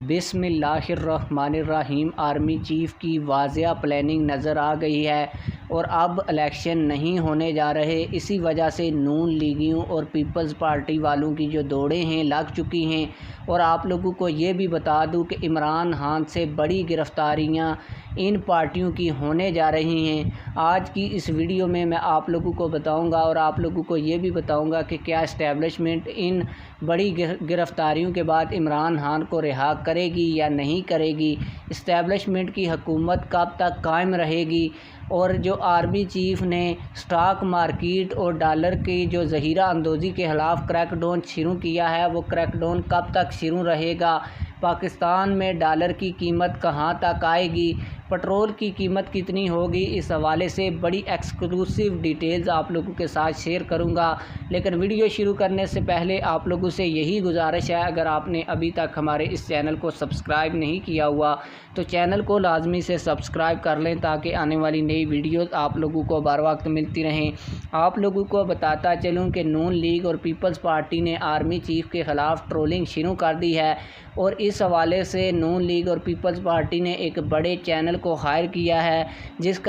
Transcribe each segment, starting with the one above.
बिस्मिल्लाहिर्रहमानिर्रहीम। Army chief की वाज़िया planning नज़र आ गई है और अब इलेक्शन नहीं होने जा रहे। इसी वजह से नून लीगियों और पीपल्स पार्टी वालों की जो दौड़ें हैं लग चुकी हैं। और आप लोगों को ये भी बता दूं कि इमरान खान से बड़ी गिरफ़्तारियां इन पार्टियों की होने जा रही हैं। आज की इस वीडियो में मैं आप लोगों को बताऊंगा और आप लोगों को ये भी बताऊंगा कि क्या इस्टेब्लिशमेंट इन बड़ी गिरफ़्तारियों के बाद इमरान खान को रिहा करेगी या नहीं करेगी, इस्टेब्लिशमेंट की हुकूमत कब तक कायम रहेगी, और जो आर्मी चीफ़ ने स्टॉक मार्केट और डॉलर की जो ज़हीरा अंदोज़ी के ख़िलाफ़ क्रैकडाउन शुरू किया है वो क्रैकडाउन कब तक शुरू रहेगा, पाकिस्तान में डॉलर की कीमत कहां तक आएगी, पेट्रोल की कीमत कितनी होगी, इस हवाले से बड़ी एक्सक्लूसिव डिटेल्स आप लोगों के साथ शेयर करूंगा। लेकिन वीडियो शुरू करने से पहले आप लोगों से यही गुजारिश है, अगर आपने अभी तक हमारे इस चैनल को सब्सक्राइब नहीं किया हुआ तो चैनल को लाजमी से सब्सक्राइब कर लें ताकि आने वाली नई वीडियोस आप लोगों को बर वक्त मिलती रहें। आप लोगों को बताता चलूँ कि नून लीग और पीपल्स पार्टी ने आर्मी चीफ़ के ख़िलाफ़ ट्रोलिंग शुरू कर दी है और इस हवाले से नून लीग और पीपल्स पार्टी ने एक बड़े चैनल को हायर किया है जिस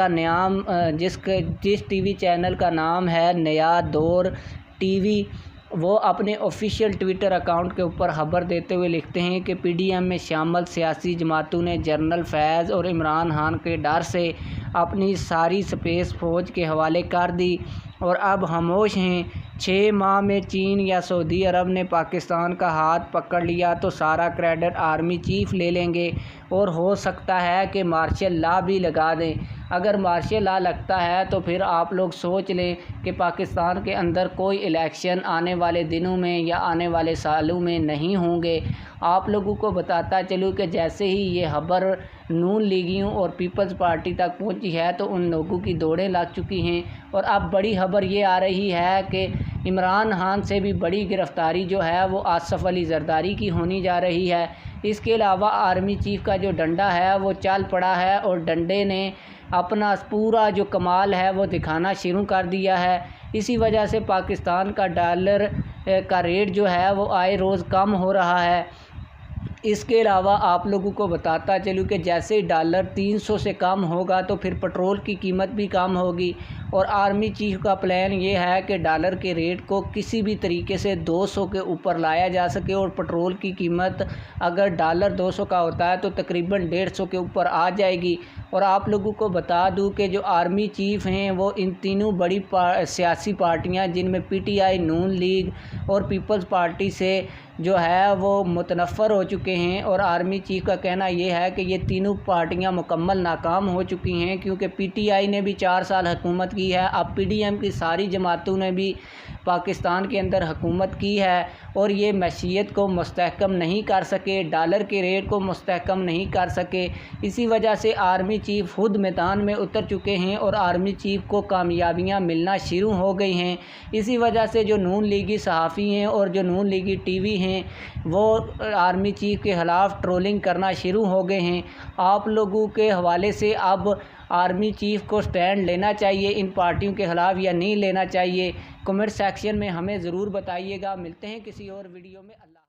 टीवी चैनल का नाम है नया दौर टीवी। वो अपने ऑफिशियल ट्विटर अकाउंट के ऊपर खबर देते हुए लिखते हैं कि पीडीएम में शामिल सियासी जमातों ने जनरल फैज़ और इमरान खान के डर से अपनी सारी स्पेस फ़ौज के हवाले कर दी और अब खामोश हैं। 6 माह में चीन या सऊदी अरब ने पाकिस्तान का हाथ पकड़ लिया तो सारा क्रेडिट आर्मी चीफ़ ले लेंगे और हो सकता है कि मार्शल लॉ भी लगा दें। अगर मार्शल लॉ लगता है तो फिर आप लोग सोच लें कि पाकिस्तान के अंदर कोई इलेक्शन आने वाले दिनों में या आने वाले सालों में नहीं होंगे। आप लोगों को बताता चलूँ कि जैसे ही ये खबर नून लीगियों और पीपल्स पार्टी तक पहुंची है तो उन लोगों की दौड़ें लग चुकी हैं और अब बड़ी खबर ये आ रही है कि इमरान खान से भी बड़ी गिरफ़्तारी जो है वो आसिफ अली ज़रदारी की होनी जा रही है। इसके अलावा आर्मी चीफ़ का जो डंडा है वो चल पड़ा है और डंडे ने अपना पूरा जो कमाल है वो दिखाना शुरू कर दिया है। इसी वजह से पाकिस्तान का डॉलर का रेट जो है वो आए रोज़ कम हो रहा है। इसके अलावा आप लोगों को बताता चलूँ कि जैसे डॉलर 300 से कम होगा तो फिर पेट्रोल की कीमत भी कम होगी और आर्मी चीफ़ का प्लान ये है कि डॉलर के रेट को किसी भी तरीके से 200 के ऊपर लाया जा सके और पेट्रोल की कीमत अगर डॉलर 200 का होता है तो तकरीबन 150 के ऊपर आ जाएगी। और आप लोगों को बता दूं कि जो आर्मी चीफ़ हैं वो इन तीनों बड़ी सियासी पार्टियां जिनमें पीटीआई, नून लीग और पीपल्स पार्टी से जो है वो मुतनफ़र हो चुके हैं और आर्मी चीफ़ का कहना ये है कि ये तीनों पार्टियां मुकम्मल नाकाम हो चुकी हैं क्योंकि पीटीआई ने भी 4 साल हुकूमत की है। अब पीडीएम की सारी जमातों ने भी पाकिस्तान के अंदर हुकूमत की है और ये मईशत को मुस्तहकम नहीं कर सके, डॉलर के रेट को मुस्तहकम नहीं कर सके। इसी वजह से आर्मी चीफ़ खुद मैदान में उतर चुके हैं और आर्मी चीफ़ को कामयाबियां मिलना शुरू हो गई हैं। इसी वजह से जो नून लीगी सहाफ़ी हैं और जो नून लीगी टीवी हैं वो आर्मी चीफ़ के ख़िलाफ़ ट्रोलिंग करना शुरू हो गए हैं। आप लोगों के हवाले से अब आर्मी चीफ़ को स्टैंड लेना चाहिए इन पार्टियों के ख़िलाफ़ या नहीं लेना चाहिए, कमेंट सेक्शन में हमें ज़रूर बताइएगा। मिलते हैं किसी और वीडियो में। अल्लाह।